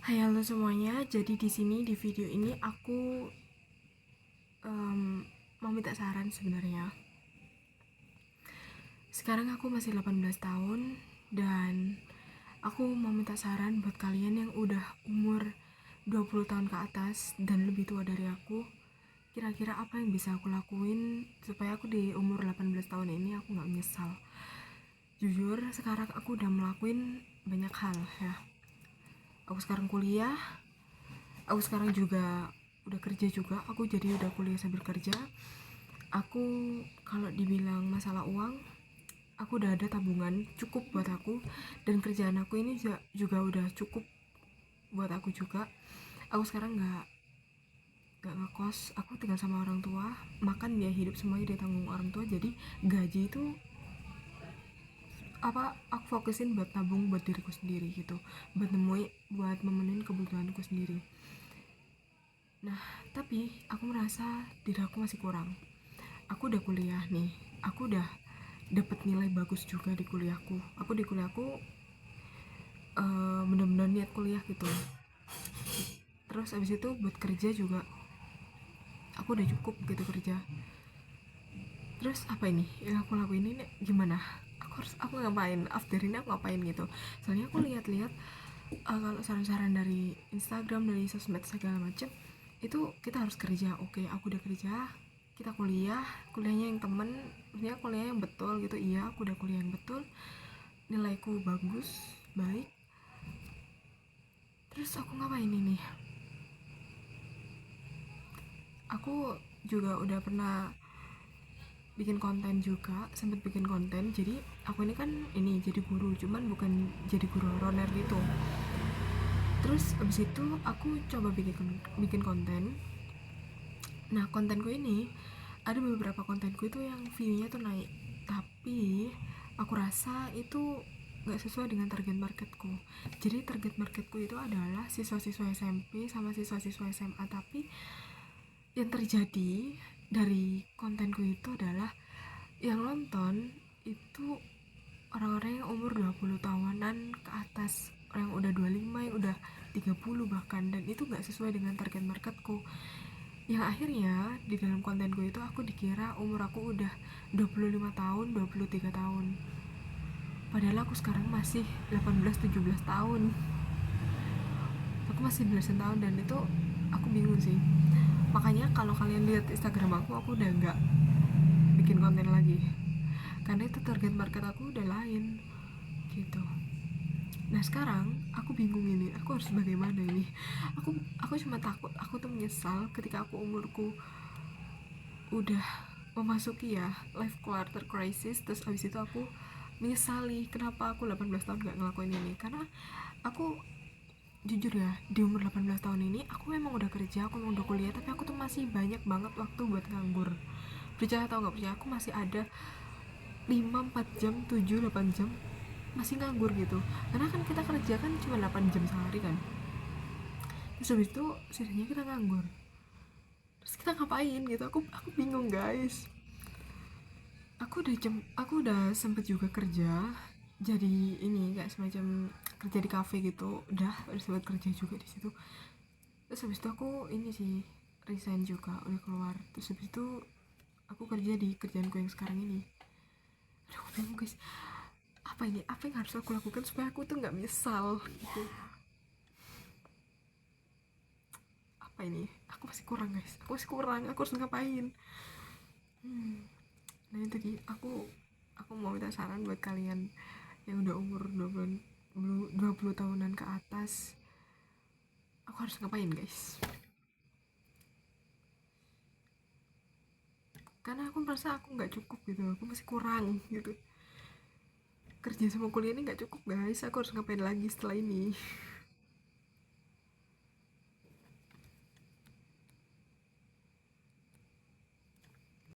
Hai halo semuanya, jadi di sini di video ini aku mau minta saran sebenarnya. Sekarang aku masih 18 tahun dan aku mau minta saran buat kalian yang udah umur 20 tahun ke atas dan lebih tua dari aku. Kira-kira apa yang bisa aku lakuin supaya aku di umur 18 tahun ini aku gak menyesal. Jujur sekarang aku udah melakuin banyak hal ya. Aku sekarang kuliah, aku sekarang juga udah kerja juga, aku jadi udah kuliah sambil kerja. Aku kalau dibilang masalah uang, aku udah ada tabungan cukup buat aku, dan kerjaan aku ini juga udah cukup buat aku juga. Aku sekarang nggak ngekos, aku tinggal sama orang tua, makan biaya hidup semuanya ditanggung orang tua. Jadi gaji itu aku fokusin buat tabung buat diriku sendiri gitu, buat memenuhi kebutuhanku sendiri. Nah, tapi aku merasa diri aku masih kurang. Aku udah kuliah nih, aku udah dapat nilai bagus juga di kuliahku. Aku di kuliahku bener-bener niat kuliah gitu. Terus abis itu buat kerja juga aku udah cukup gitu kerja. Terus apa ini yang aku lakuin ini gimana? Aku ngapain after ini, aku ngapain gitu. Soalnya aku lihat-lihat kalau saran-saran dari Instagram, dari sosmed segala macam, itu kita harus kerja. Oke, aku udah kerja, kita kuliahnya yang temen, maksudnya kuliah yang betul gitu. Iya, aku udah kuliah yang betul, nilaiku bagus, baik. Terus aku ngapain ini? Aku juga udah pernah bikin konten juga, sempet bikin konten. Jadi aku ini kan ini jadi guru, cuman bukan jadi guru honorer gitu. Terus abis itu aku coba bikin konten. Nah, kontenku ini ada beberapa kontenku itu yang view-nya tuh naik, tapi aku rasa itu nggak sesuai dengan target marketku. Jadi target marketku itu adalah siswa-siswa SMP sama siswa-siswa SMA, tapi yang terjadi dari kontenku itu adalah yang nonton itu orang-orang yang umur 20 tahunan ke atas, orang yang udah 25, yang udah 30 bahkan, dan itu gak sesuai dengan target marketku. Yang akhirnya di dalam kontenku itu aku dikira umur aku udah 25 tahun, 23 tahun. Padahal aku sekarang masih 18-17 tahun. Aku masih belasan tahun, dan itu aku bingung sih. Makanya kalau kalian lihat Instagram aku udah nggak bikin konten lagi, karena itu target market aku udah lain gitu. Nah sekarang aku bingung ini, aku harus bagaimana ini. Aku cuma takut, aku tuh menyesal ketika aku umurku udah memasuki ya life quarter crisis. Terus abis itu aku menyesali kenapa aku 18 tahun gak ngelakuin ini. Karena aku jujur ya, di umur 18 tahun ini aku memang udah kerja, aku memang udah kuliah, tapi aku tuh masih banyak banget waktu buat nganggur. Percaya atau gak percaya, aku masih ada 5-4 jam, 7-8 jam masih nganggur gitu. Karena kan kita kerja kan cuma 8 jam sehari kan, terus habis itu sisanya kita nganggur. Terus kita ngapain gitu, aku bingung guys. Aku udah sempet juga kerja jadi ini kayak semacam kerja di cafe gitu, udah sempet kerja juga di situ. Terus habis itu aku ini sih resign juga, udah keluar. Terus habis itu aku kerja di kerjaanku yang sekarang ini. Aduh, aku bingung guys, apa yang harus aku lakukan supaya aku tuh nggak menyesal gitu. Apa ini, aku masih kurang guys, aku harus ngapain. Nah itu aku mau minta saran buat kalian yang udah umur 20 tahunan ke atas. Aku harus ngapain guys, karena aku merasa aku nggak cukup gitu, aku masih kurang gitu. Kerja sama kuliah ini nggak cukup guys, aku harus ngapain lagi setelah ini.